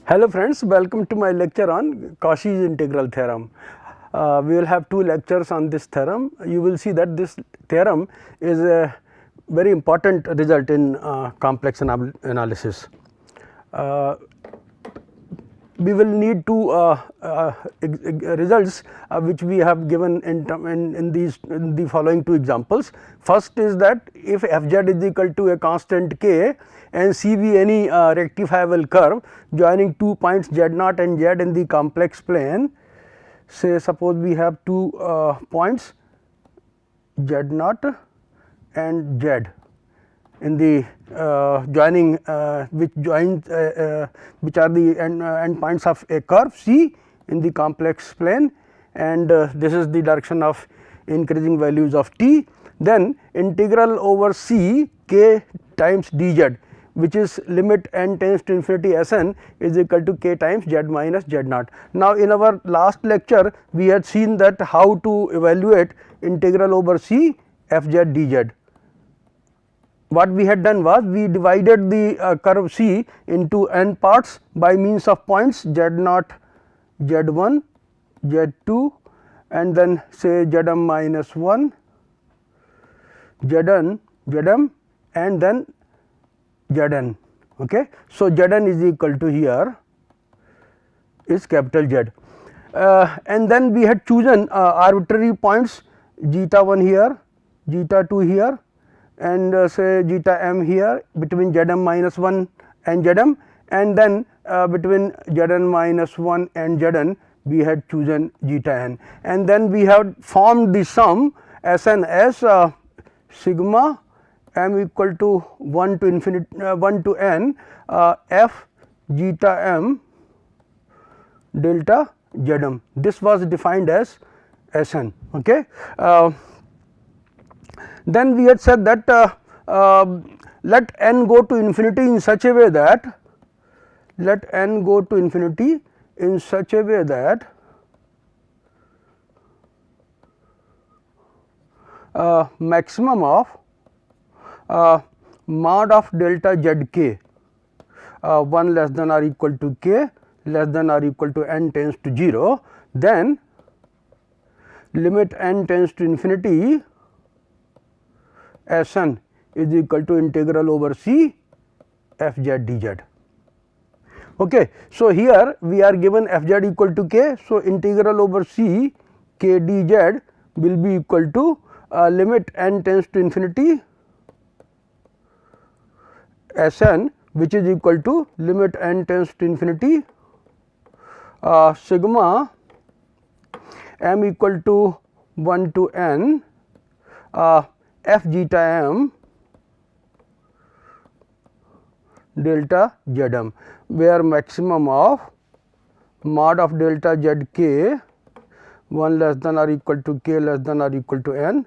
Hello friends, welcome to my lecture on Cauchy's integral theorem. We will have two lectures on this theorem. You will see that this theorem is a very important result in complex analysis. We will need two results which we have given in the following two examples. First is that if fz is equal to a constant k and c be any rectifiable curve joining 2 points z naught and z in the complex plane, say suppose we have two points z naught and z in the joining which are the end points of a curve C in the complex plane, and this is the direction of increasing values of t. Then integral over C k times dz, which is limit n tends to infinity S n is equal to k times z minus z naught. Now, in our last lecture we had seen that how to evaluate integral over C f z dz. What we had done was we divided the curve C into n parts by means of points z naught, z 1, z 2 and then say z m minus 1, z n, z m and then z n. Okay. So, z n is equal to here is capital Z, and then we had chosen arbitrary points zeta 1 here, zeta 2 here and say zeta m here between z m minus 1 and z m, and then between z n minus 1 and z n we had chosen zeta n, and then we have formed the sum S n as sigma m equal to 1 to infinity 1 to n f zeta m delta z m. This was defined as S n. Okay. Then we had said that let n go to infinity in such a way that maximum of mod of delta z k 1 less than or equal to k less than or equal to n tends to 0, then limit n tends to infinity S n is equal to integral over C f z dz. Okay. So, here we are given f z equal to k. So, integral over C k dz will be equal to limit n tends to infinity S n, which is equal to limit n tends to infinity sigma m equal to 1 to n f zeta m delta z m, where maximum of mod of delta z k 1 less than or equal to k less than or equal to n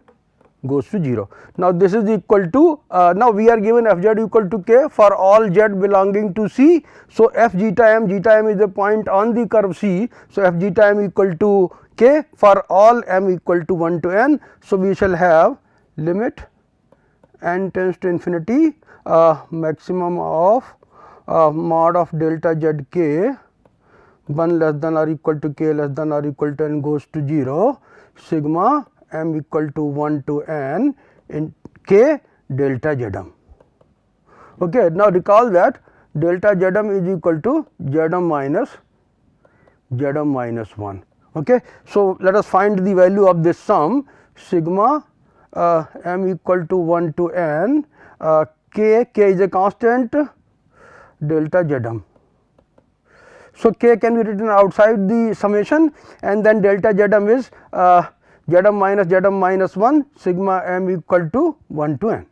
goes to 0. Now, this is equal to now we are given f z equal to k for all z belonging to C. So, f zeta m is a point on the curve C. So, f zeta m equal to k for all m equal to 1 to n. So, we shall have limit n tends to infinity maximum of mod of delta z k 1 less than or equal to k less than or equal to n goes to 0 sigma m equal to 1 to n in k delta z m. Okay. Now, recall that delta z m is equal to z m minus 1. Okay. So, let us find the value of this sum sigma m equal to 1 to n k is a constant delta z m. So, k can be written outside the summation and then delta z m is z m minus 1 sigma m equal to 1 to n.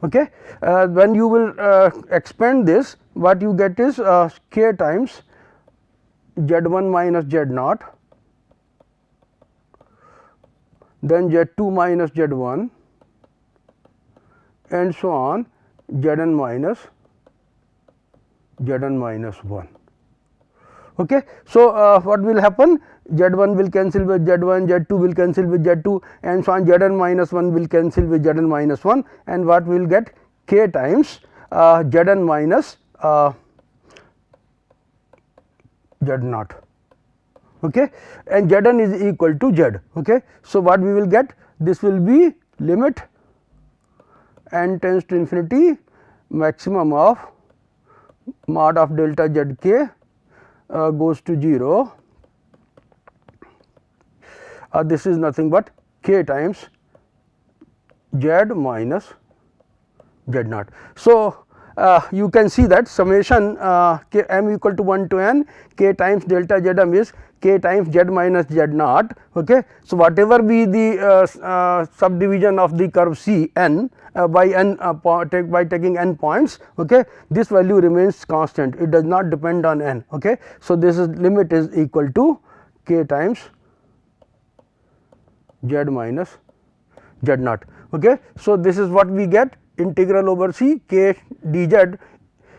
Okay. When you will expand this, what you get is k times z 1 minus z naught, then z 2 minus z 1 and so on z n minus 1. Okay. So, what will happen? Z1 will cancel with Z1, Z2 will cancel with Z2, and so on. Zn minus 1 will cancel with Zn minus 1, and what we will get? K times Zn minus Z naught. Okay. And Zn is equal to Z. Okay. So, what we will get? This will be limit n tends to infinity maximum of mod of delta Z k goes to 0. This is nothing but k times Z minus Z naught. So, you can see that summation k m equal to 1 to n k times delta Z m is k times Z minus Z naught. Okay. So, whatever be the subdivision of the curve C n by n by taking n points, okay, this value remains constant, it does not depend on n. Okay. So, this is limit is equal to k times Z minus Z naught. Okay. So, this is what we get, integral over C k dz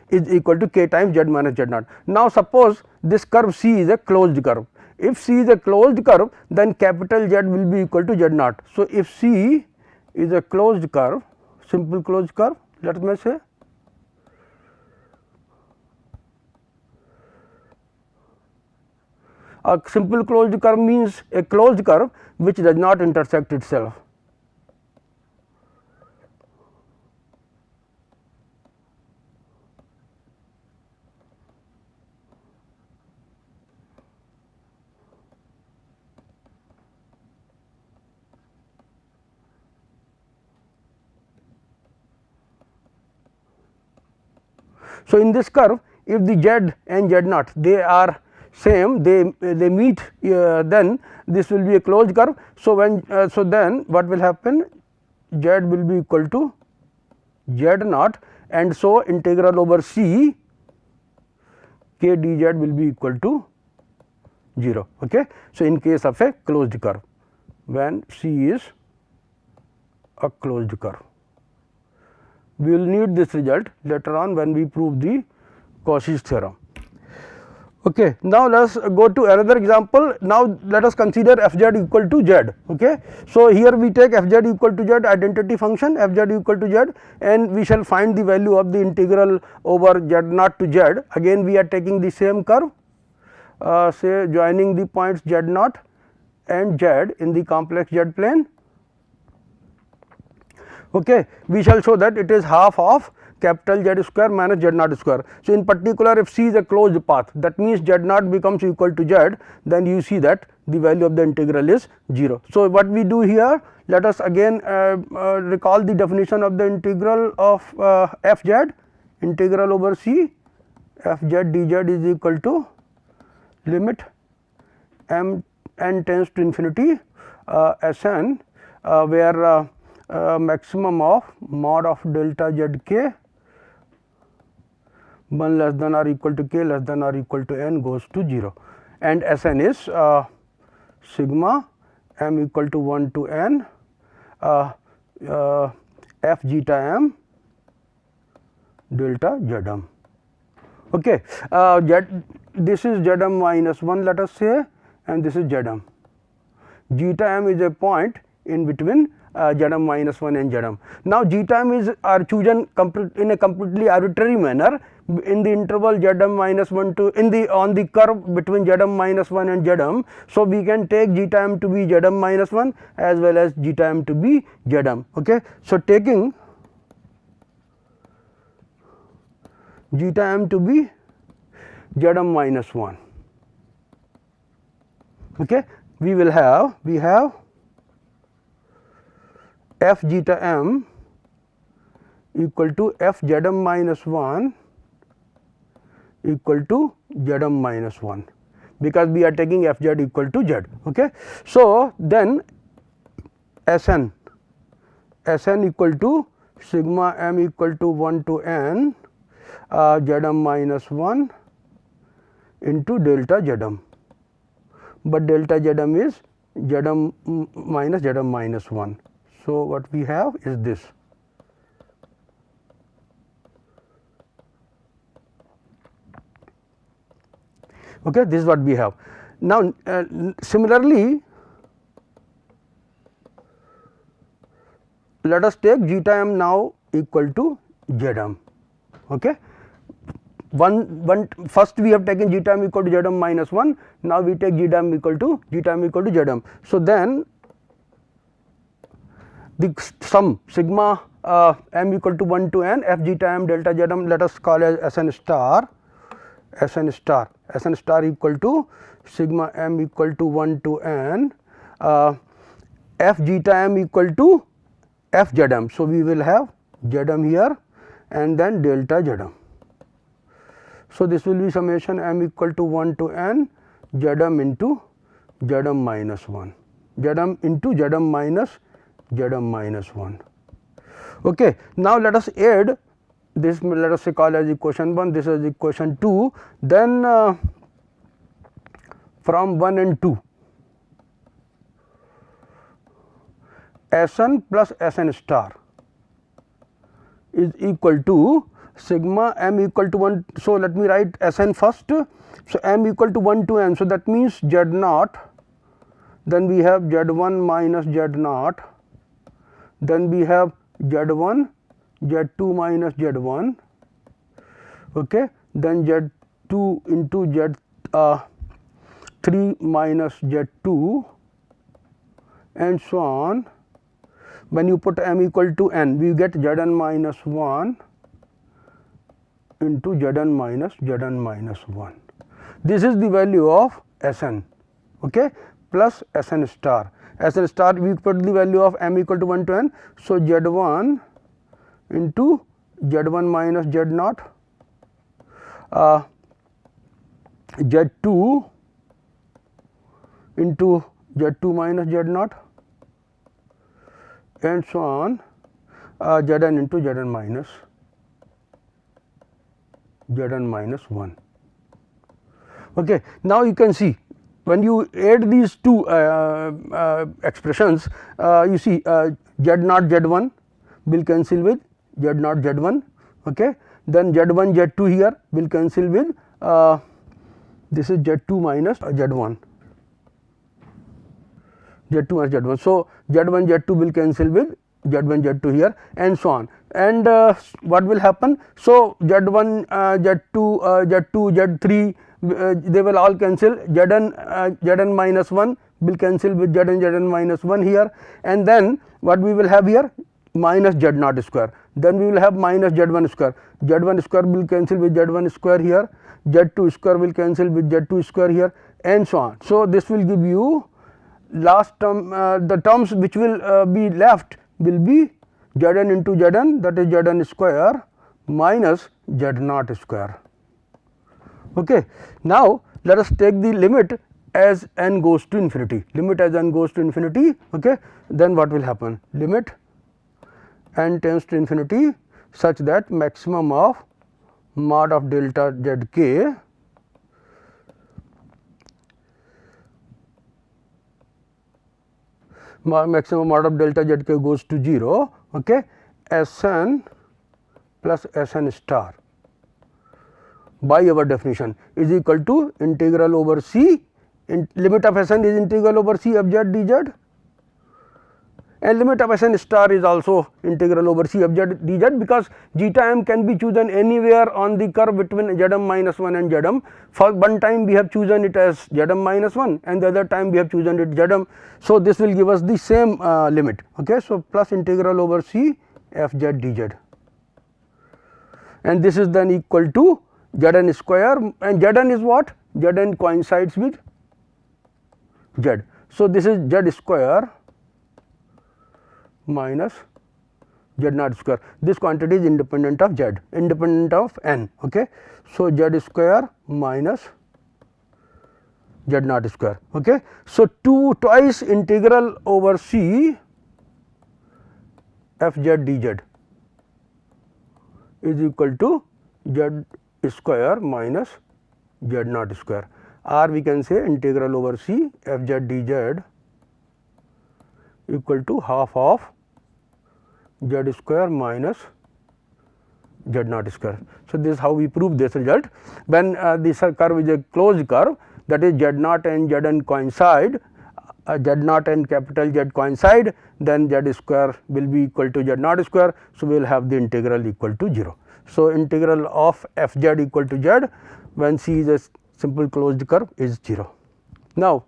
is equal to k times Z minus Z naught. Now, suppose this curve C is a closed curve. If C is a closed curve, then capital Z will be equal to Z naught. So, if C is a closed curve, simple closed curve, let me say, a simple closed curve means a closed curve which does not intersect itself. So, in this curve, if the Z and Z naught they are same, they meet, then this will be a closed curve. So, when so then what will happen? Z will be equal to Z naught, and so integral over C k dz will be equal to 0. Okay. So, in case of a closed curve, when C is a closed curve, we will need this result later on when we prove the Cauchy's theorem. Okay. Now, let us go to another example. Now, let us consider f z equal to z. Okay. So, here we take f z equal to z identity function f z equal to z, and we shall find the value of the integral over z naught to z. Again we are taking the same curve, say joining the points z naught and z in the complex z plane. Okay. We shall show that it is half of capital Z square minus Z naught square. So, in particular, if C is a closed path, that means Z naught becomes equal to Z, then you see that the value of the integral is 0. So, what we do here, let us again recall the definition of the integral of f z, integral over C f z dz is equal to limit m n tends to infinity S n, where maximum of mod of delta Z k 1 less than or equal to k less than or equal to n goes to 0, and S n is sigma m equal to 1 to n f zeta m delta Z m. Okay. This is Z m minus 1, let us say, and this is Z m. Zeta m is a point in between Z m minus 1 and Z m. Now, zeta m is chosen in a completely arbitrary manner in the interval Z m minus 1 to on the curve between Z m minus 1 and Z m. So, we can take zeta m to be Z m minus 1 as well as zeta m to be Z m. Okay. So, taking zeta m to be Z m minus 1, okay, we have f zeta m equal to f Z m minus 1 equal to Z m minus 1, because we are taking f z equal to z. Okay. So, then S n equal to sigma m equal to 1 to n Z m minus 1 into delta Z m, but delta Z m is Z m minus Z m minus 1. So, what we have is this. Okay, this is what we have. Now, similarly, let us take zeta m now equal to Zm. Okay. First we have taken zeta m equal to Zm minus 1, now we take zeta m equal to Zm. So, then the sum sigma m equal to 1 to n f zeta m delta Zm, let us call as Sn star equal to sigma m equal to 1 to n f zeta m equal to f Zm. So, we will have Zm here and then delta Zm. So, this will be summation m equal to 1 to n Zm into Zm minus 1, Zm into Zm minus 1. Okay. Now, let us add this, let us say call as equation 1, this is equation 2, then from 1 and 2 Sn plus Sn star is equal to sigma m equal to 1. So, let me write Sn first. So, m equal to 1 to n. So, that means Z naught, then we have Z1 minus Z naught, then we have Z1, Z2 minus Z1, okay. Then Z2 into Z3 minus Z2 and so on. When you put m equal to n, we get Zn minus 1 into Zn minus 1. This is the value of Sn, okay, plus Sn star. Sn star we put the value of m equal to 1 to n. So, Z1 into Z1 minus Z naught, Z2 into Z2 minus Z naught and so on, Zn into Zn minus 1. Okay. Now, you can see when you add these two expressions, you see Z naught Z1 will cancel with Z naught Z1, okay. Then Z1 Z2 here will cancel with this is Z2 minus Z1. So, Z1 Z2 will cancel with Z1 Z2 here and so on, and what will happen? So, Z1 Z2 Z3 they will all cancel, Zn minus 1 will cancel with Zn minus 1 here, and then what we will have here minus Z naught square, then we will have minus Z1 square, Z1 square will cancel with Z1 square here, Z2 square will cancel with Z2 square here and so on. So, this will give you last term, the terms which will be left will be Zn into Zn, that is Zn square minus Z naught square. Okay. Now, let us take the limit as n goes to infinity, okay. Then what will happen? Limit n tends to infinity such that maximum of mod of delta Zk maximum mod of delta Zk goes to 0, okay. Sn plus Sn star by our definition is equal to integral over C, limit of Sn is integral over C f z dz, and limit of Sn star is also integral over C f z dz, because zeta m can be chosen anywhere on the curve between Zm minus 1 and Zm. For one time we have chosen it as Zm minus 1 and the other time we have chosen it Zm. So, this will give us the same limit, okay. So, plus integral over C f z dz, and this is then equal to Zn square, and Zn is what? Zn coincides with Z. So, this is Z square minus Z naught square. This quantity is independent of Z, independent of n, okay. So, Z square minus Z naught square, okay. So, twice integral over C f z dz is equal to Z square minus Z naught square, or we can say integral over C f z dz equal to half of Z square minus Z naught square. So, this is how we prove this result. When this curve is a closed curve, that is Z naught and Zn coincide, Z naught and capital Z coincide, then Z square will be equal to Z naught square. So, we will have the integral equal to 0. So, integral of f z equal to z when C is a simple closed curve is 0. Now,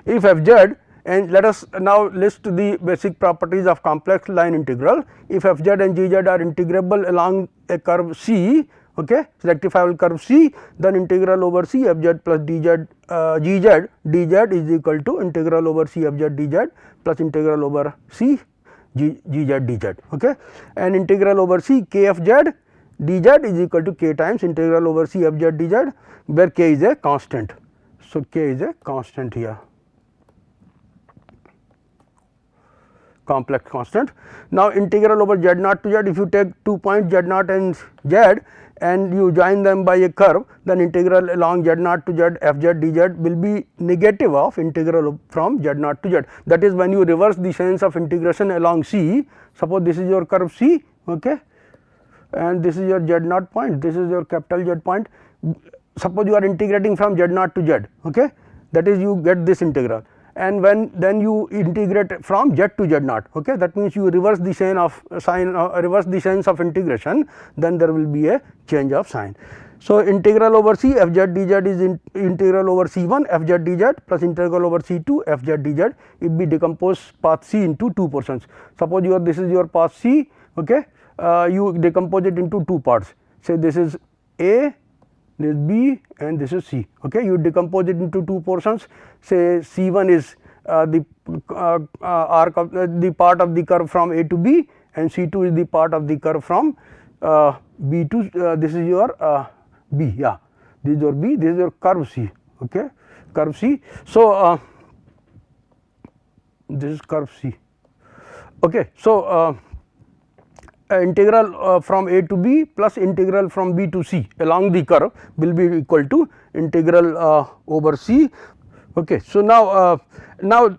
if f z, and let us now list the basic properties of complex line integral. If f z and g z are integrable along a curve C, okay, rectifiable curve C, then integral over C f z plus d z g z d z is equal to integral over C f z d z plus integral over C g z d z, okay, and integral over C k f z dz is equal to k times integral over C f z dz, where k is a constant. So, k is a constant here, complex constant. Now, integral over z naught to z, if you take 2 points z naught and z and you join them by a curve, then integral along z naught to z f z dz will be negative of integral from z naught to z. That is, when you reverse the signs of integration along C, suppose this is your curve C, okay, and this is your z naught point, this is your capital Z point. Suppose you are integrating from z naught to z, okay, that is you get this integral, and when then you integrate from z to z naught, okay, that means you reverse the sign of reverse the signs of integration, then there will be a change of sign. So, integral over C f z dz is integral over C1 f z dz plus integral over C2 f z dz. If we decompose path C into two portions, suppose this is your path C, okay, you decompose it into two parts, say this is A, this is B and this is C, okay. You decompose it into two portions, say C1 is the arc of the part of the curve from A to B, and C2 is the part of the curve from B to this is your B, yeah, this is your B, this is your curve C, okay, curve C. So, this is curve C, okay. So, integral from A to B plus integral from B to C along the curve will be equal to integral over C, okay. So, now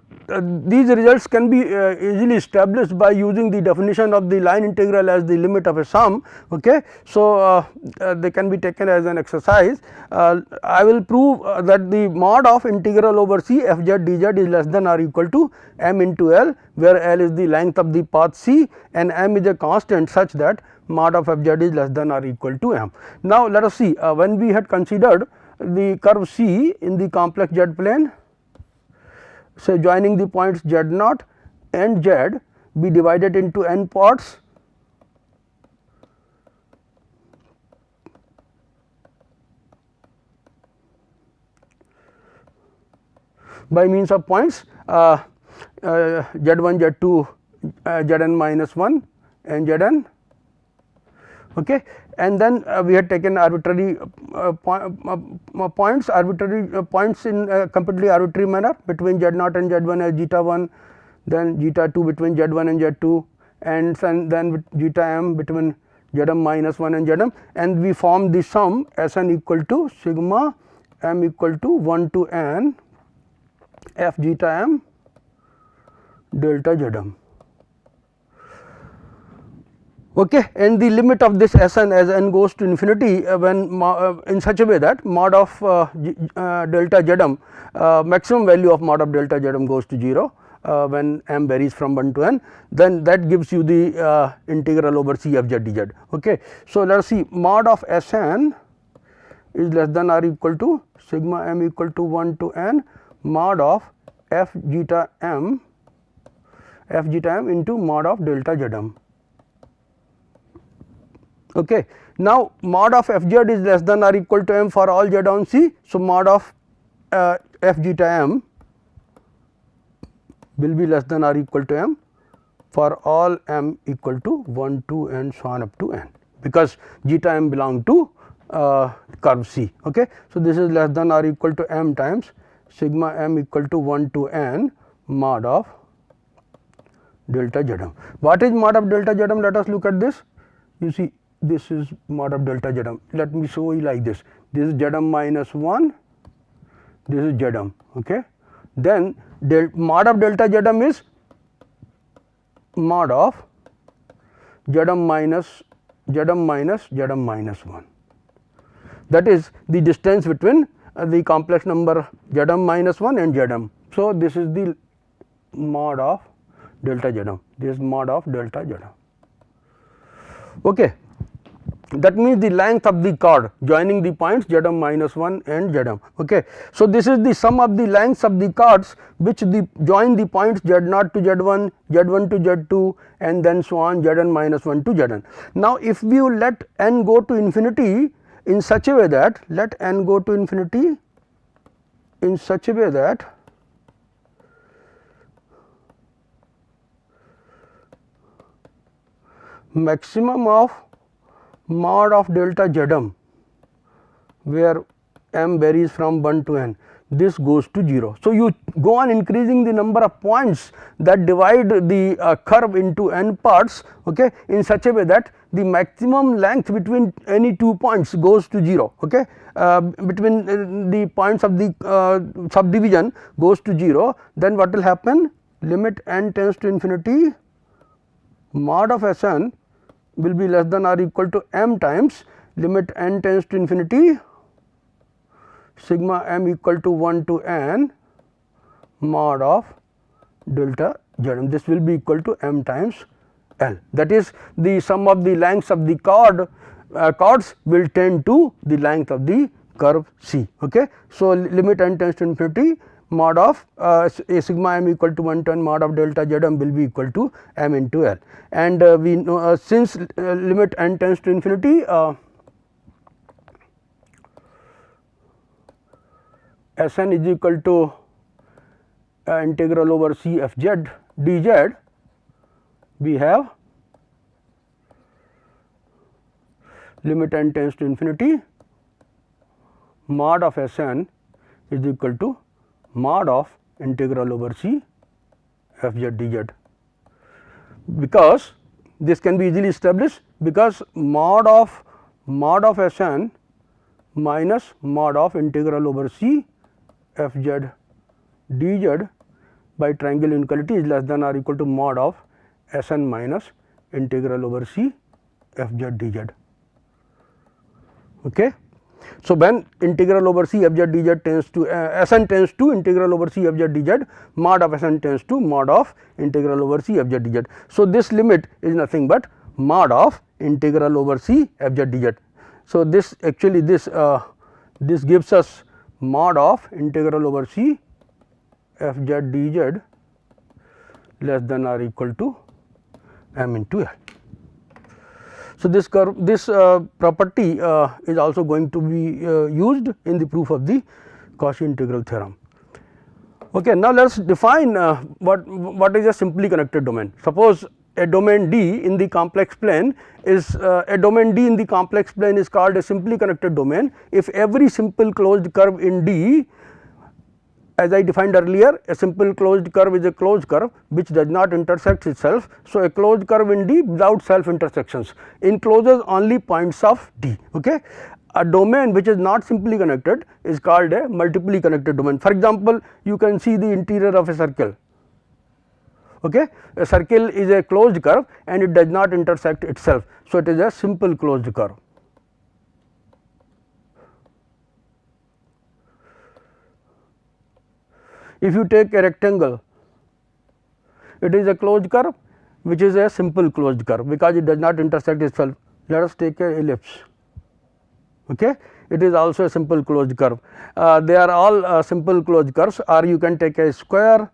these results can be easily established by using the definition of the line integral as the limit of a sum, okay. So, they can be taken as an exercise. I will prove that the mod of integral over C f z dz is less than or equal to m into L, where L is the length of the path C and m is a constant such that mod of f z is less than or equal to m. Now, let us see when we had considered the curve C in the complex z plane, say joining the points z naught and z be divided into n parts by means of points z1 z2 zn minus 1 and zn, okay. And then we had taken arbitrary points in a completely arbitrary manner between z naught and z1 as zeta 1, then zeta 2 between z1 and z2, and then with zeta m between zm minus 1 and zm, and we form the sum Sn equal to sigma m equal to 1 to n f zeta m delta zm, okay. And the limit of this Sn as n goes to infinity when in such a way that mod of delta zm, maximum value of mod of delta zm goes to 0 when m varies from 1 to n, then that gives you the integral over C f z dz, okay. So, let us see, mod of Sn is less than or equal to sigma m equal to 1 to n mod of f zeta m into mod of delta zm, okay. Now, mod of f z is less than or equal to m for all z on C. So, mod of f zeta m will be less than or equal to m for all m equal to 1, 2 and so on up to n, because zeta m belong to curve C, okay. So, this is less than or equal to m times sigma m equal to 1 to n mod of delta zm. What is mod of delta zm? Let us look at this. You see, this is mod of delta zm. Let me show you like this. This is zm minus 1, this is zm, okay. Then mod of delta zm is mod of zm minus Zm minus Zm minus 1. That is the distance between the complex number Zm minus 1 and Zm. So, this is the mod of delta Zm, this is mod of delta Zm. Okay. That means the length of the chord joining the points Zm minus 1 and Zm. Okay. So, this is the sum of the lengths of the chords which join the points Z0 to Z1, Z1 to Z2 and then so on Zn minus 1 to Zn. Now, if we let n go to infinity in such a way that, let n go to infinity in such a way that maximum of mod of delta Zm, where m varies from 1 to n, this goes to 0. So, you go on increasing the number of points that divide the curve into n parts, okay, in such a way that the maximum length between any two points goes to 0, okay, between the points of the subdivision goes to 0, then what will happen? Limit n tends to infinity, mod of Sn will be less than or equal to m times limit n tends to infinity sigma m equal to 1 to n mod of delta Zm. This will be equal to m times L. That is, the sum of the lengths of the chords will tend to the length of the curve C. Okay. So, limit n tends to infinity mod of a sigma m equal to 1 to n mod of delta Zm will be equal to m into L. And we know since limit n tends to infinity Sn is equal to integral over C f z dz, we have limit n tends to infinity mod of Sn is equal to mod of integral over C f z dz, because this can be easily established, because mod of Sn minus mod of integral over C f z dz by triangle inequality is less than or equal to mod of Sn minus integral over C f z dz. Okay. So, when integral over C f z dz tends to Sn tends to integral over C f z dz, mod of Sn tends to mod of integral over C f z dz. So, this limit is nothing but mod of integral over C f z dz. So, this actually this gives us mod of integral over C f z dz less than or equal to m into L. So, this property is also going to be used in the proof of the Cauchy integral theorem. Okay, now, let us define what is a simply connected domain. Suppose a domain D in the complex plane is called a simply connected domain if every simple closed curve in D, as I defined earlier, a simple closed curve is a closed curve which does not intersect itself. So, a closed curve in D without self intersections encloses only points of D. Okay. A domain which is not simply connected is called a multiply connected domain. For example, you can see the interior of a circle. Okay. A circle is a closed curve and it does not intersect itself. So, it is a simple closed curve. If you take a rectangle, it is a closed curve which is a simple closed curve because it does not intersect itself. Let us take a ellipse. Okay. It is also a simple closed curve. They are all simple closed curves, or you can take a square.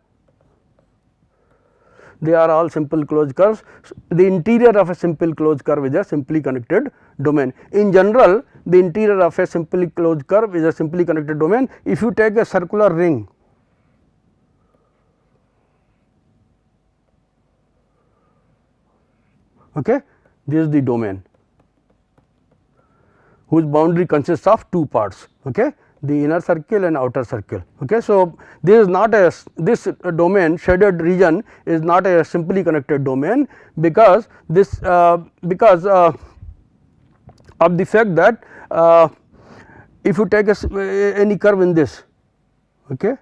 They are all simple closed curves. The interior of a simple closed curve is a simply connected domain. In general, the interior of a simply closed curve is a simply connected domain. If you take a circular ring, okay, this is the domain whose boundary consists of two parts, okay, the inner circle and outer circle. Okay. So, this is not this domain shaded region is not a simply connected domain because this because of the fact that if you take any curve in this, okay,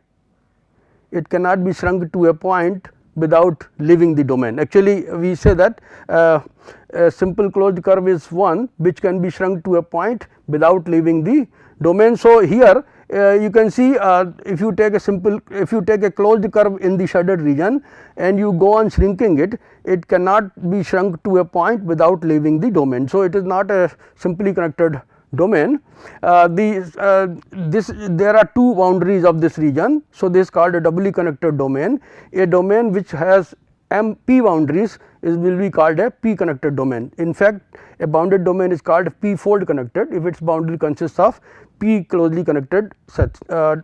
it cannot be shrunk to a point without leaving the domain. Actually, we say that a simple closed curve is one which can be shrunk to a point without leaving the domain. So, here you can see if you take a closed curve in the shaded region and you go on shrinking it, it cannot be shrunk to a point without leaving the domain. So, it is not a simply connected domain. There are two boundaries of this region. So, this is called a doubly connected domain. A domain which has p boundaries will be called a p connected domain. In fact, a bounded domain is called p fold connected if its boundary consists of p closely connected such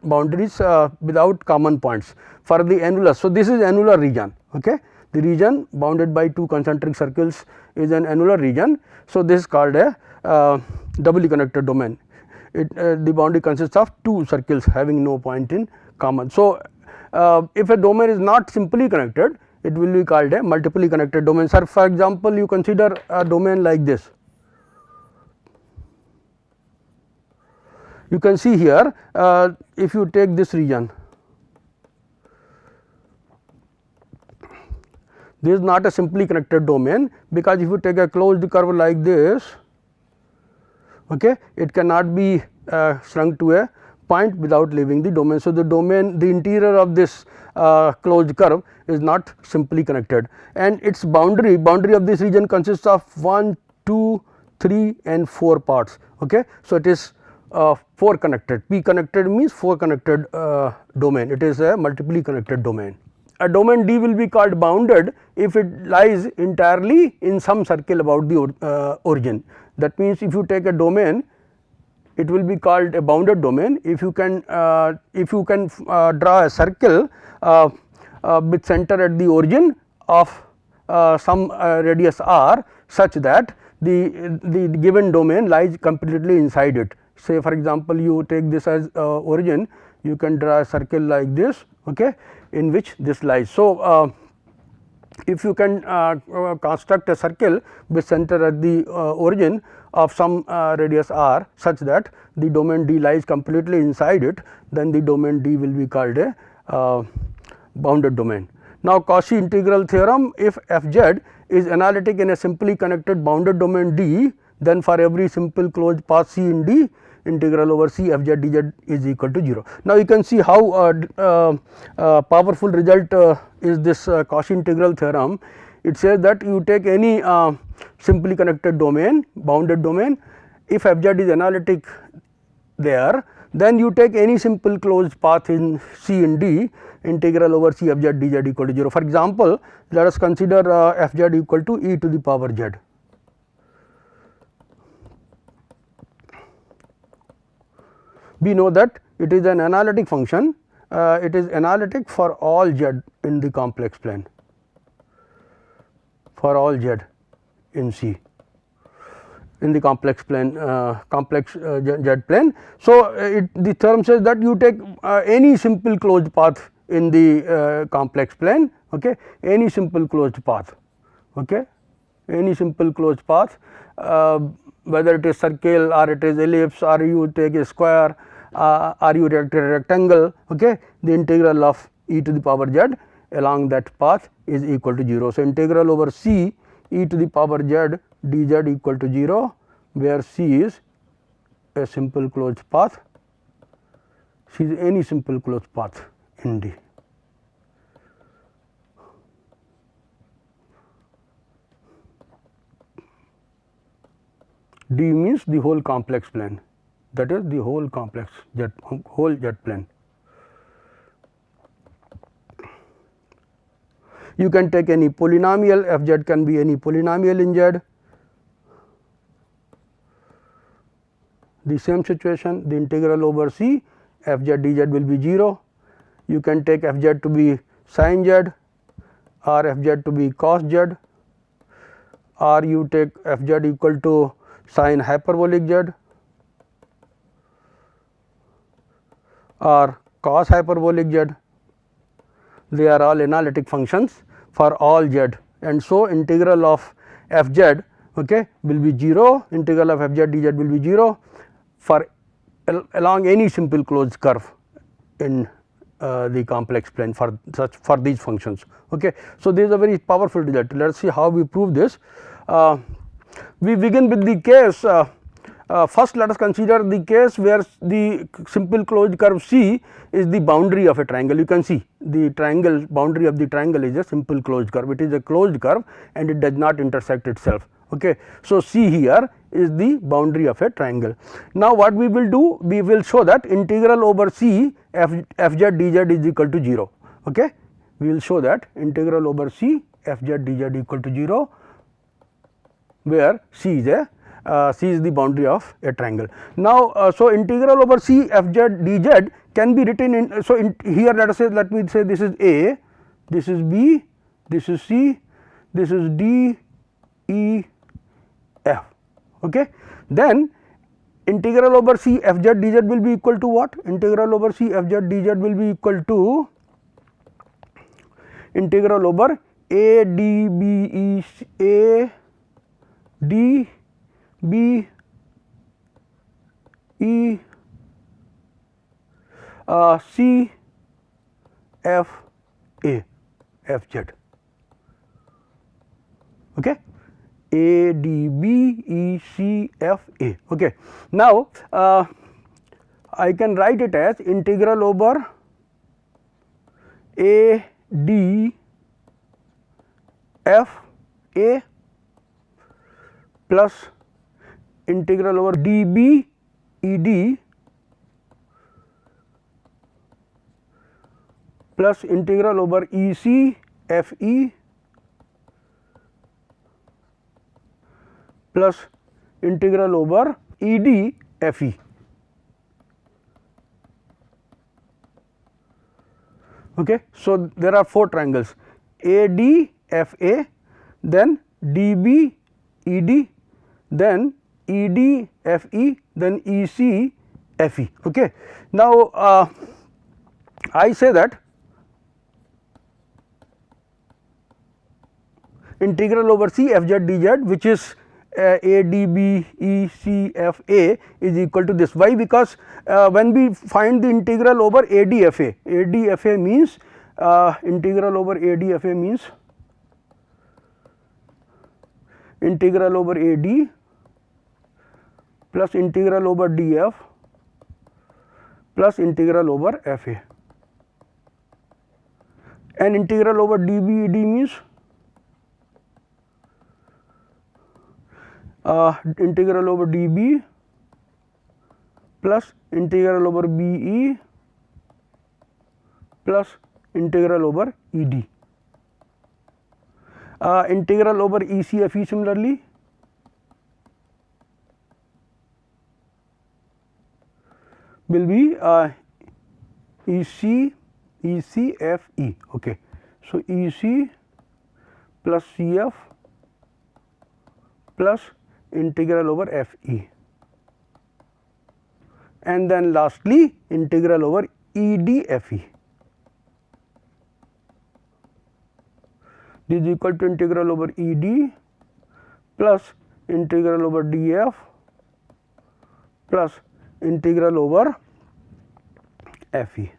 boundaries without common points for the annulus. So, this is annular region. Okay. The region bounded by two concentric circles is an annular region. So, this is called a doubly connected domain. The boundary consists of two circles having no point in common. So, if a domain is not simply connected, it will be called a multiply connected domain. Sir, for example, you consider a domain like this. You can see here if you take this region, this is not a simply connected domain, because if you take a closed curve like this, okay, it cannot be shrunk to a point without leaving the domain. So, the domain, the interior of this closed curve is not simply connected, and its boundary of this region consists of 1, 2, 3 and 4 parts. Okay. So, it is 4 connected. P connected means 4 connected domain. It is a multiply connected domain. A domain D will be called bounded if it lies entirely in some circle about the origin. That means, if you take a domain, it will be called a bounded domain if you can draw a circle with center at the origin of some radius r, such that the given domain lies completely inside it. Say for example, you take this as origin, you can draw a circle like this, okay, in which this lies. So, if you can construct a circle with center at the origin of some radius r, such that the domain D lies completely inside it, then the domain D will be called a bounded domain. Now, Cauchy integral theorem: if f z is analytic in a simply connected bounded domain D, then for every simple closed path C in D, integral over C f z dz is equal to 0. Now, you can see how powerful result is this Cauchy integral theorem. It says that you take any simply connected domain, bounded domain, if f z is analytic there, then you take any simple closed path in C in D, integral over C f z dz equal to 0. For example, let us consider f z equal to e to the power z. We know that it is an analytic function, it is analytic for all z in the complex plane, for all z in C in the complex plane, z plane. So, the theorem says that you take any simple closed path in the complex plane, okay, any simple closed path, okay, any simple closed path, whether it is circle or it is ellipse or you take a square or you take a rectangle, okay, the integral of e to the power z along that path is equal to 0. So, integral over C e to the power z dz equal to 0, where C is a simple closed path, C is any simple closed path in D. D means the whole complex plane, that is the whole complex z, whole z plane. You can take any polynomial, f z can be any polynomial in z. The same situation, the integral over C f z dz will be 0. You can take f z to be sin z or f z to be cos z, or you take f z equal to sin hyperbolic z or cos hyperbolic z. They are all analytic functions for all z, and so integral of f z, okay, will be 0, integral of f z dz will be 0 for along any simple closed curve in the complex plane for these functions. Okay. So, this is a very powerful result. Let us see how we prove this. We begin with the case. First, let us consider the case where the simple closed curve C is the boundary of a triangle. You can see the triangle boundary of the triangle is a simple closed curve. It is a closed curve and it does not intersect itself. Okay. So, C here is the boundary of a triangle. Now, what we will do? We will show that integral over C fz dz is equal to 0. Okay. We will show that integral over C fz dz equal to 0, where C is the boundary of a triangle. Now, so integral over C fz dz can be written in. So, here let me say this is A, this is B, this is C, this is D, E, F. Okay. Then integral over C fz dz will be equal to what? Integral over C fz dz will be equal to integral over A d b e c, A d b e c f a f z. Okay. A d b e c f a. Okay. Now, I can write it as integral over A d f a plus integral over d b e d plus integral over E c f e plus integral over E d f e. Okay. So, there are 4 triangles A d f a, then d b e d, then E d f e, then E c f e. Okay. Now, I say that integral over C f z dz, which is A d b e c f a, is equal to this. Why? Because when we find the integral over A d f a means integral over A d f a means integral over A d plus integral over d f plus integral over f a, and integral over d b e d means integral over d b plus integral over b e plus integral over E d. Integral over E c f e similarly will be E c f e. Okay. So, E c plus C f plus integral over f e, and then lastly integral over E d f e. This is equal to integral over E d plus integral over d f plus integral over f e.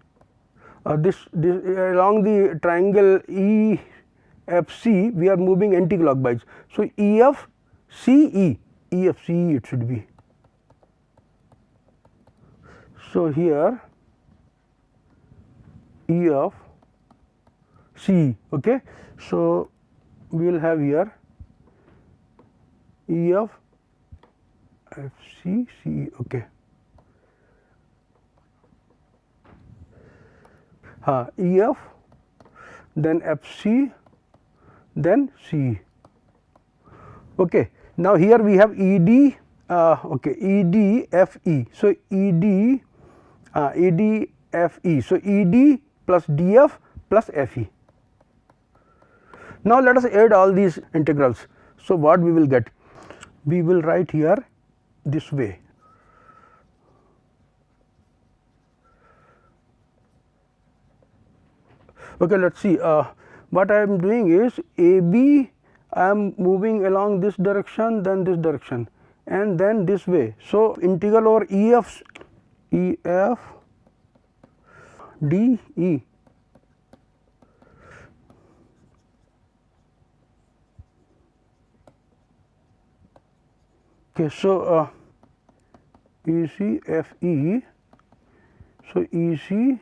This along the triangle E f c we are moving anti-clockwise. So, E f c e, E f c e it should be. So, here E of c. Okay. So, we will have here E of f c c e. Okay. E f, then f c, then c. Okay. Now, here we have E d, okay, E d f e. So, E d f e. So, E d plus d f plus f e. Now, let us add all these integrals. So, what we will get? We will write here this way. Okay, let us see. What I am doing is A b, I am moving along this direction, then this direction, and then this way. So, integral over E f d e. Okay, so E c f e, so E c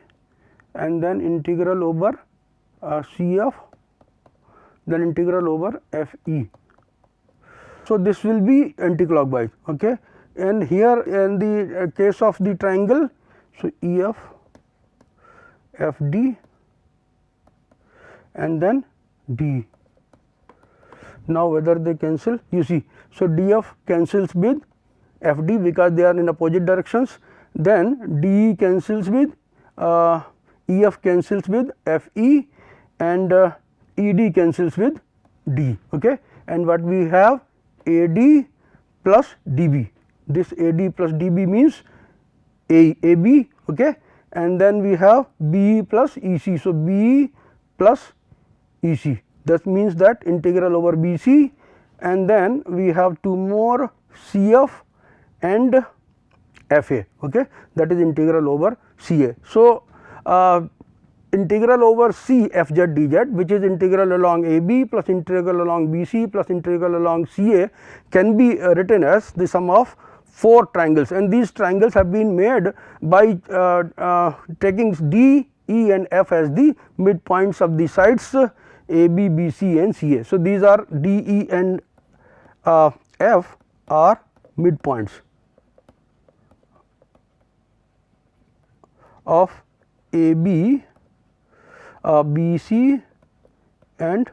and then integral over C f, then integral over f e. So, this will be anticlockwise, okay. And here in the case of the triangle, so E f f d and then d. Now, whether they cancel, you see, so d f cancels with f d because they are in opposite directions, then d e cancels with E f cancels with f e and E d cancels with d, okay. And what we have, A d plus d b, this A d plus d b means A b, okay. And then we have b e plus E c, so b e plus E c, that means that integral over b c, and then we have two more C f and f a, okay, that is integral over C a. So, integral over C f z d z, which is integral along A b plus integral along B c plus integral along C a, can be written as the sum of 4 triangles, and these triangles have been made by taking D, E and F as the midpoints of the sides A, B, B, C and C A. So, these are D, E and F are midpoints of A, B, B, C and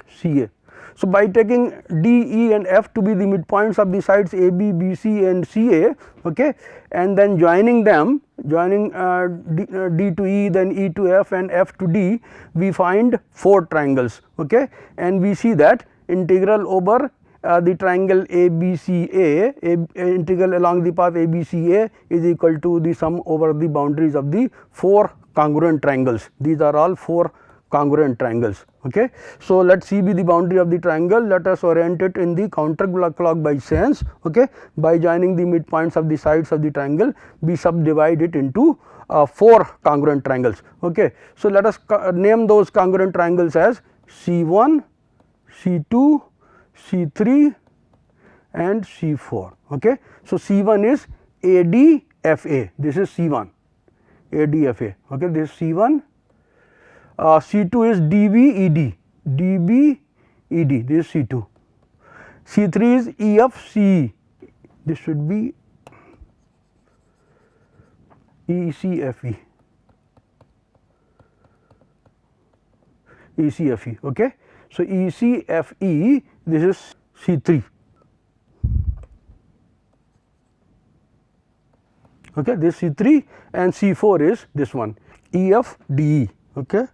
C A. So, by taking D, E and F to be the midpoints of the sides A, B, B, C and C A, okay, and then joining them, joining D to E, then E to F and F to D, we find 4 triangles, okay, and we see that integral over the triangle ABCA, integral along the path ABCA is equal to the sum over the boundaries of the 4 congruent triangles. These are all 4 congruent triangles, okay. So, let C be the boundary of the triangle, let us orient it in the counterclockwise sense, okay. By joining the midpoints of the sides of the triangle, we subdivide it into 4 congruent triangles, okay. So, let us name those congruent triangles as C1, C2, C3 and C4, okay. So, C1 is ADFA, this is C1, ADFA, okay, this is C1. C2 is DBED, DBED, this is C2. C3 is EFCE, this should be ECFE, ECFE, okay. So, ECFE, this is C3, okay, this C3 and C4 is this one EFDE, okay.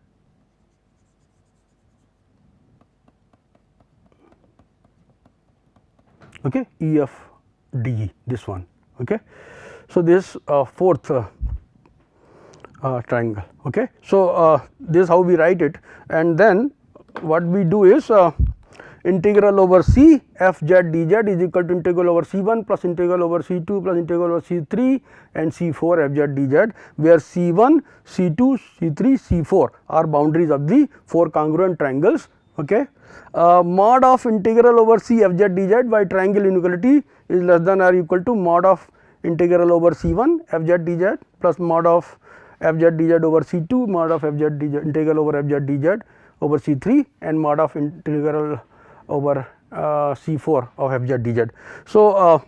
Okay, EFDE, this one, okay. So, this fourth triangle, okay. So, this is how we write it, and then what we do is integral over C f z d z is equal to integral over C1 plus integral over C2 plus integral over C3 and C4 f z d z, where C1, C2, C3, C4 are boundaries of the 4 congruent triangles, okay. Mod of integral over C f z d z by triangle inequality is less than or equal to mod of integral over C1 f z d z plus mod of f z d z over C2 mod of f z d z integral over f z d z over C3 and mod of integral over C4 of f z d z. So,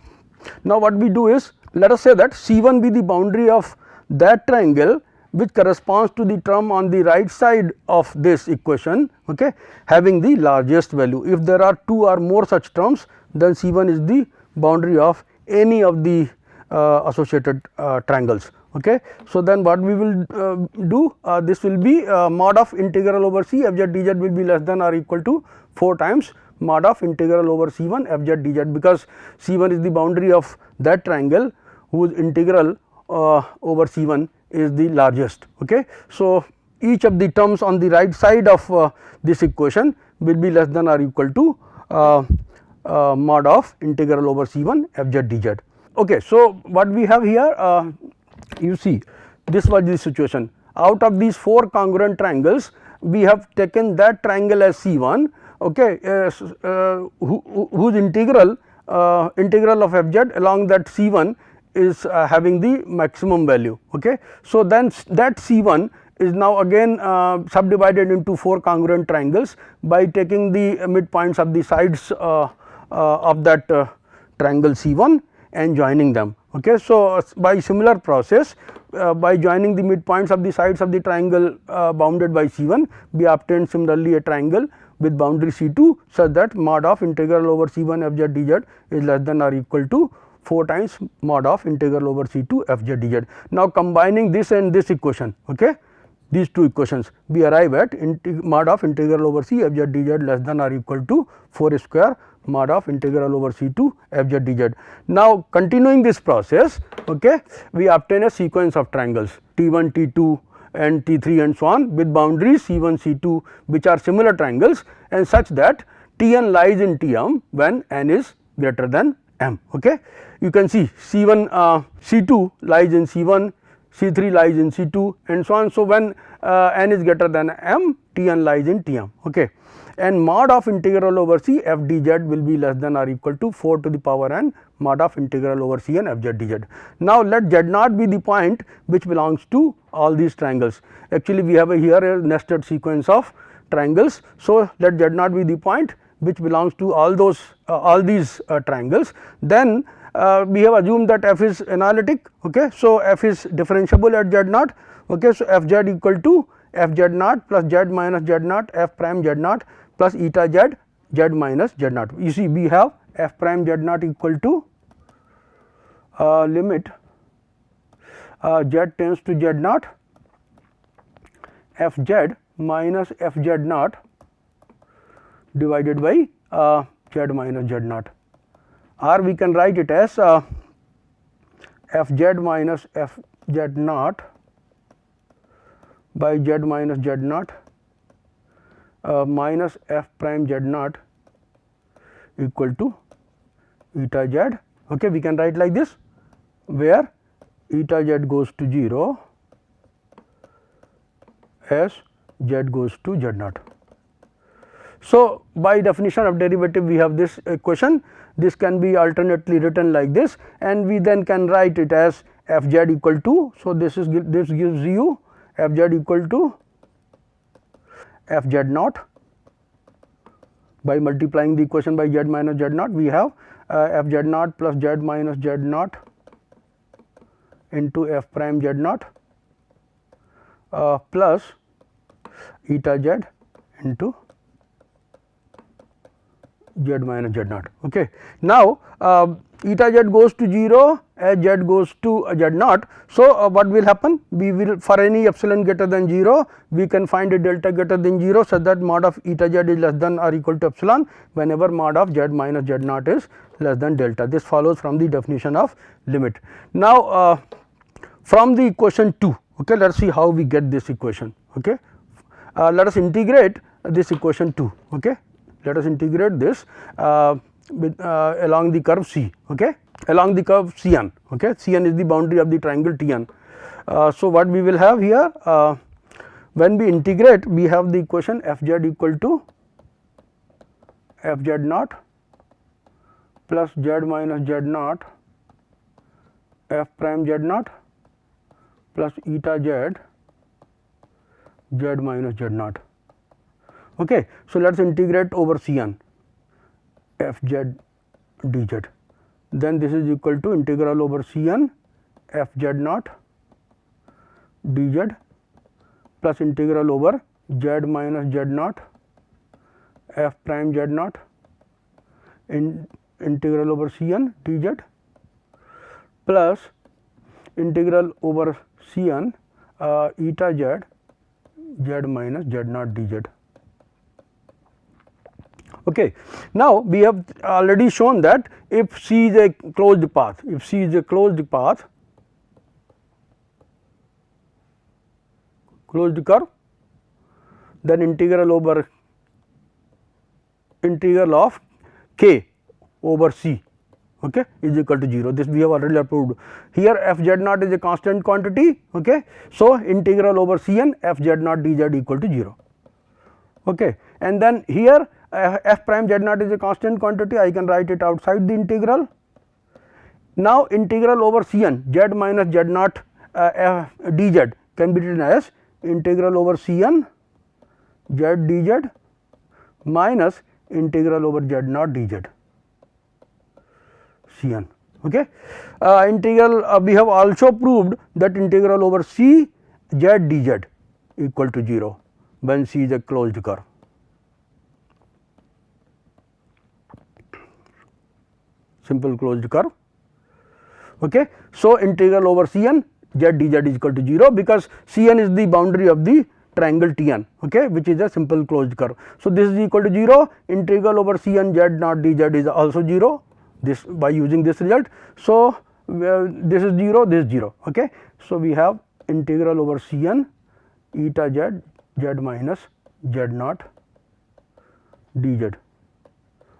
now what we do is, let us say that C1 be the boundary of that triangle which corresponds to the term on the right side of this equation, okay, having the largest value. If there are 2 or more such terms, then C1 is the boundary of any of the associated triangles, okay. So, then what we will do, this will be mod of integral over C f z d z will be less than or equal to 4 times mod of integral over C1 f z d z, because C1 is the boundary of that triangle whose integral over C1 is the largest, okay. So, each of the terms on the right side of this equation will be less than or equal to mod of integral over C1 f z d z, okay. So, what we have here, you see this was the situation. Out of these 4 congruent triangles, we have taken that triangle as C1, okay, whose integral of fz along that C1 is having the maximum value. Okay. So, then that C1 is now again subdivided into 4 congruent triangles by taking the midpoints of the sides of that triangle C1 and joining them. Okay. So, by similar process, by joining the midpoints of the sides of the triangle bounded by C1, we obtained similarly a triangle with boundary C2 such that mod of integral over C1 fz dz is less than or equal to 4 times mod of integral over C2 fz dz. Now, combining this and this equation, okay, these two equations, we arrive at mod of integral over C fz dz less than or equal to 4 square mod of integral over C2 fz dz. Now, continuing this process, okay, we obtain a sequence of triangles T1, T2 and T3 and so on with boundaries C1, C2 which are similar triangles and such that Tn lies in Tm when n is greater than m. Okay. You can see C1 C2 lies in C1, C3 lies in C2 and so on. So, when n is greater than m, Tn lies in Tm. Okay. And mod of integral over C f dz will be less than or equal to 4 to the power n mod of integral over C n fz dz. Now, let z naught be the point which belongs to all these triangles. Actually, we have here a nested sequence of triangles. So, let z naught be the point which belongs to all those all these triangles. Then we have assumed that f is analytic. Okay. So, f is differentiable at z naught. Okay. So, f z equal to f z naught plus z minus z naught f prime z naught plus eta z z minus z naught. You see, we have f prime z naught equal to limit z tends to z naught f z minus f z naught divided by z minus z naught, or we can write it as f z minus f z naught by z minus z naught minus f prime z naught equal to eta z. Okay, we can write like this, where eta z goes to 0 as z goes to z naught. So, by definition of derivative we have this equation. This can be alternately written like this and we then can write it as f z equal to. So, this gives you f z equal to f z naught. By multiplying the equation by z minus z naught, we have f z naught plus z minus z naught into f prime z naught plus eta z into z minus z naught. Okay. Now, eta z goes to 0 as z goes to z naught. So, what will happen? We will, for any epsilon greater than 0, we can find a delta greater than 0 such that mod of eta z is less than or equal to epsilon whenever mod of z minus z naught is less than delta. This follows from the definition of limit. Now, from the equation 2, okay, let us see how we get this equation. Okay. Let us integrate this equation 2. Okay. Let us integrate this with along the curve C, okay, along the curve Cn. Okay. Cn is the boundary of the triangle Tn. So, what we will have here, when we integrate, we have the equation f z equal to f z naught plus z minus z naught f prime z naught plus eta z z minus z naught. Okay. So, let us integrate over Cn f z dz. Then this is equal to integral over Cn f z naught dz plus integral over z minus z naught f prime z naught in integral over Cn dz plus integral over Cn eta z z minus z naught dz. Okay. Now, we have already shown that if C is a closed path, if C is a closed path, closed curve, then integral of k over C, okay, is equal to 0. This we have already proved. Here f z naught is a constant quantity, okay. So, integral over Cn f z naught dz equal to 0, okay. And then here f prime z naught is a constant quantity, I can write it outside the integral. Now, integral over Cn z minus z naught dz can be written as integral over Cn z dz minus integral over z naught dz Cn, okay. Integral we have also proved that integral over C z dz equal to 0 when C is a closed curve. Simple closed curve, okay. So, integral over Cn z dz is equal to 0 because Cn is the boundary of the triangle Tn, okay, which is a simple closed curve. So, this is equal to 0, integral over Cn z naught dz is also 0, this by using this result. So, this is 0, this is 0, okay. So, we have integral over Cn eta z z minus z naught dz,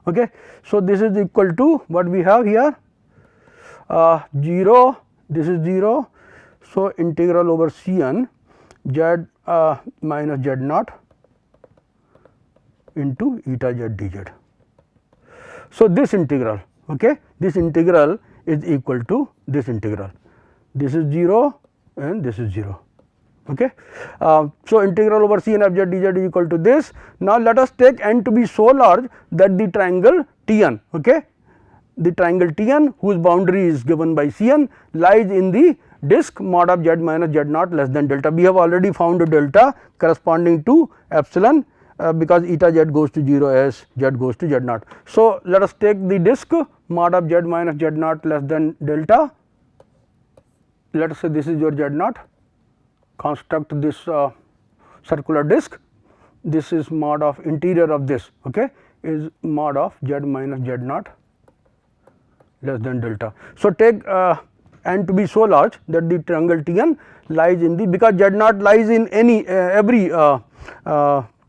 okay. So, this is equal to what we have here 0, this is 0. So, integral over Cn z minus z naught into eta z dz. So, this integral, okay, this integral is equal to this integral, this is 0 and this is 0, okay. So, integral over Cn f z dz is equal to this. Now, let us take n to be so large that the triangle Tn, okay, the triangle Tn whose boundary is given by Cn lies in the disk mod of z minus z naught less than delta. We have already found a delta corresponding to epsilon because eta z goes to 0 as z goes to z naught. So, let us take the disk mod of z minus z naught less than delta. Let us say this is your z naught, construct this circular disk, this is mod of interior of this, okay, is mod of z minus z naught less than delta. So, take n to be so large that the triangle Tn lies in the, because z naught lies in any every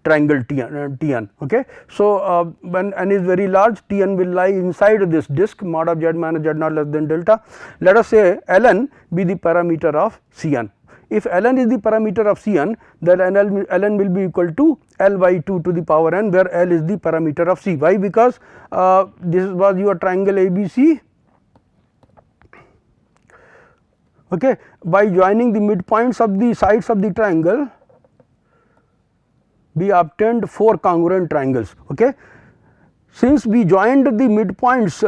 triangle Tn, okay. So, when n is very large, Tn will lie inside this disk mod of z minus z naught less than delta. Let us say ln be the parameter of Cn. If ln is the parameter of Cn, then ln will be equal to L by 2 to the power n, where L is the parameter of C. Why? Because this was your triangle ABC, okay. By joining the midpoints of the sides of the triangle, we obtained 4 congruent triangles, okay. Since we joined the midpoints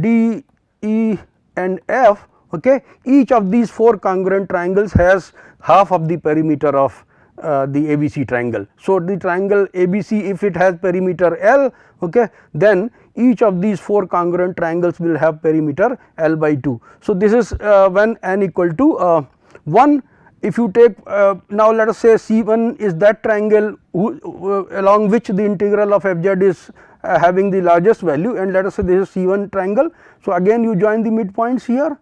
D, E and F, okay, each of these 4 congruent triangles has half of the perimeter of the ABC triangle. So, the triangle ABC, if it has perimeter L, okay, then each of these 4 congruent triangles will have perimeter L by 2. So, this is when n equal to 1. If you take now let us say C1 is that triangle along which the integral of fz is having the largest value, and let us say this is C1 triangle. So, again you join the midpoints here,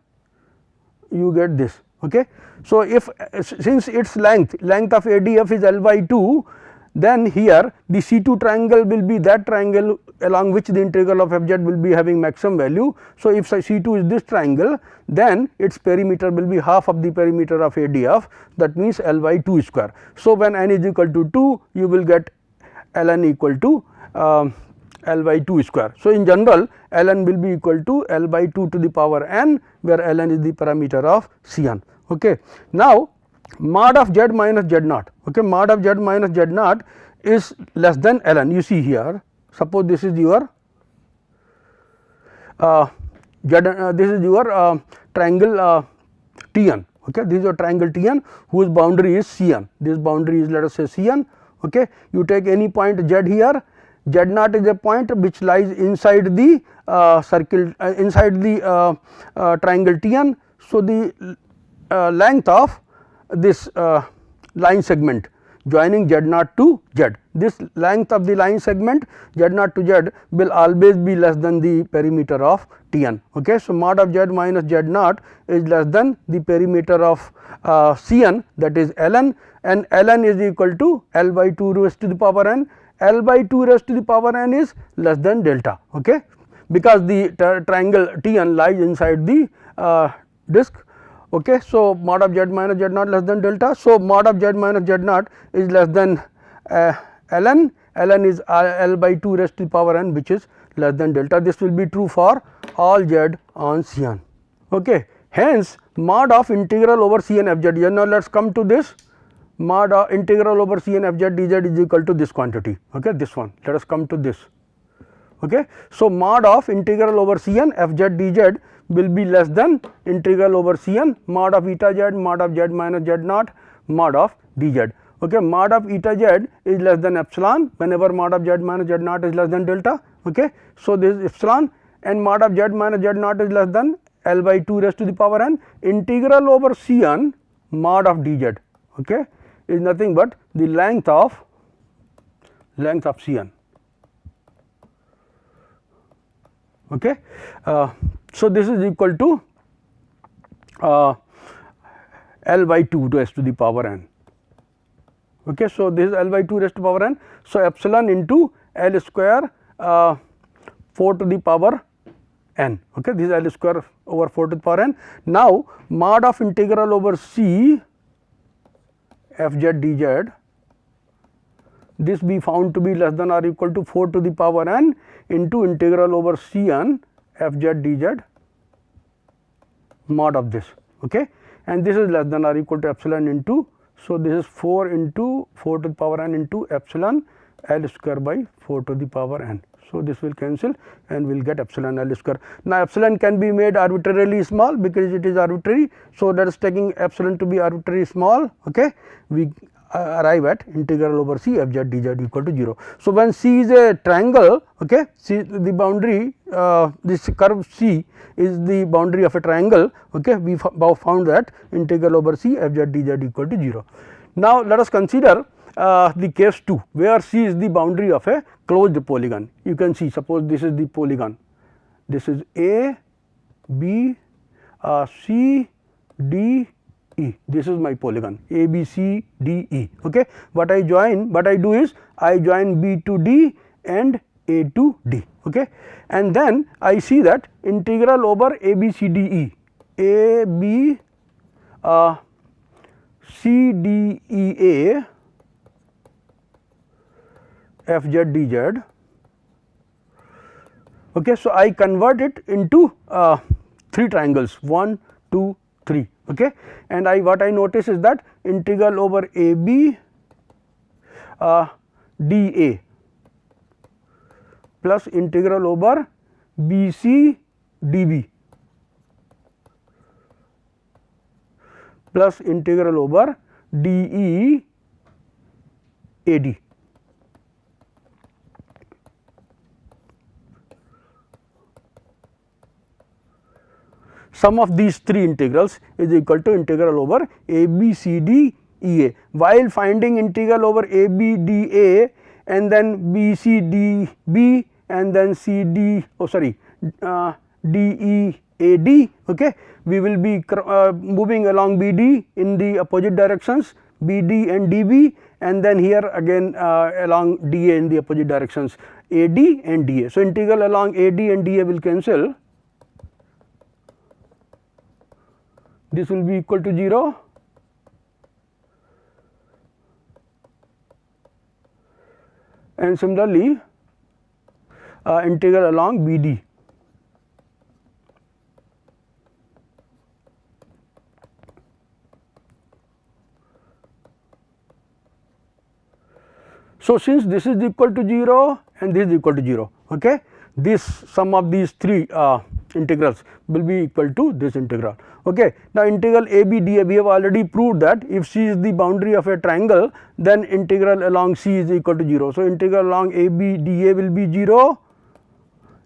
you get this, okay. So, if since its length of ADF is L by 2, then here the C2 triangle will be that triangle along which the integral of fz will be having maximum value. So, if C2 is this triangle, then its perimeter will be half of the perimeter of ADF, that means L by 2 square. So, when n is equal to 2, you will get ln equal to L by 2 square. So, in general ln will be equal to L by 2 to the power n, where ln is the parameter of Cn, okay. Now, mod of z minus z naught, okay, mod of z minus z naught is less than ln. You see here, suppose this is your this is your triangle Tn, okay, this is your triangle Tn whose boundary is Cn, this boundary is let us say Cn, okay. You take any point z here, z naught is a point which lies inside the circle inside the triangle Tn. So, the length of this line segment joining z naught to z, this length of the line segment z naught to z will always be less than the perimeter of Tn, okay. So, mod of z minus z naught is less than the perimeter of Cn, that is ln, and ln is equal to L by 2 raised to the power n. L by 2 raised to the power n is less than delta, okay. because the triangle Tn lies inside the disk. Okay. So, mod of z minus z naught less than delta. So, mod of z minus z naught is less than ln, ln is L by 2 raised to the power n, which is less than delta. This will be true for all z on Cn. Okay. Hence, mod of integral over Cn f z. Now, let us come to this mod of integral over Cn f z dz is equal to this quantity. Okay. This one, let us come to this. Okay. So, mod of integral over Cn f z dz will be less than integral over Cn mod of eta z mod of z minus z naught mod of dz. Okay. Mod of eta z is less than epsilon whenever mod of z minus z naught is less than delta. Okay. So, this is epsilon, and mod of z minus z naught is less than L by 2 raised to the power n. Integral over Cn mod of dz, okay, is nothing but the length of Cn. Okay. So, this is equal to L by 2 raised to the power n. Okay. So, this is L by 2 raised to the power n. So, epsilon into L square 4 to the power n. Okay. This is L square over 4 to the power n. Now, mod of integral over C f z dz, this be found to be less than or equal to 4 to the power n into integral over Cn f z dz mod of this. Okay. And this is less than or equal to epsilon into, so this is 4 into 4 to the power n into epsilon L square by 4 to the power n. So, this will cancel and we will get epsilon L square. Now, epsilon can be made arbitrarily small because it is arbitrary. So, let us taking epsilon to be arbitrarily small, okay, we arrive at integral over C f z dz equal to 0. So, when C is a triangle, okay, C the boundary this curve C is the boundary of a triangle, okay, we found that integral over C f z dz equal to 0. Now, let us consider the case 2 where C is the boundary of a closed polygon. You can see, suppose this is the polygon, this is A, B, C, D, E, this is my polygon A, B, C, D, E. Okay. What I do is I join B to D and A to D, okay, and then I see that integral over A, B, C, D, E, A, B, C, D, E, A f z dz. Okay. So, I convert it into 3 triangles 1, 2, 3, okay, and what I notice is that integral over A B d A plus integral over B C d B plus integral over d E A D. Sum of these 3 integrals is equal to integral over A B C D E A. While finding integral over A B D A and then B C D B and then C D D E A D, okay, we will be moving along B D in the opposite directions, B D and D B, and then here again along D A in the opposite directions, A D and D A. So, integral along A D and D A will cancel. This will be equal to 0, and similarly integral along B D. So, since this is equal to 0 and this is equal to 0, okay, this sum of these 3 integrals will be equal to this integral. Okay. Now, integral A B d A, we have already proved that if C is the boundary of a triangle, then integral along C is equal to 0. So, integral along A B d A will be 0,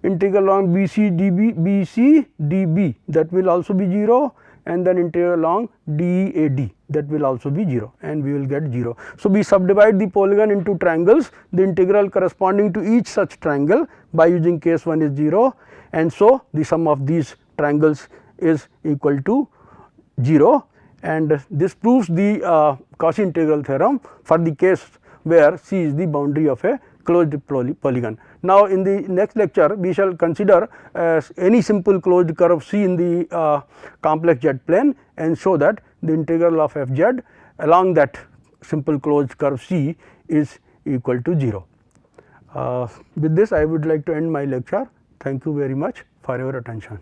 integral along B C d B that will also be 0, and then integral along D E A D that will also be 0, and we will get 0. So, we subdivide the polygon into triangles, the integral corresponding to each such triangle by using case 1 is 0, and so the sum of these triangles is equal to 0, and this proves the Cauchy integral theorem for the case where C is the boundary of a closed polygon. Now, in the next lecture we shall consider any simple closed curve C in the complex z plane and show that the integral of f z along that simple closed curve C is equal to 0. With this I would like to end my lecture. Thank you very much for your attention.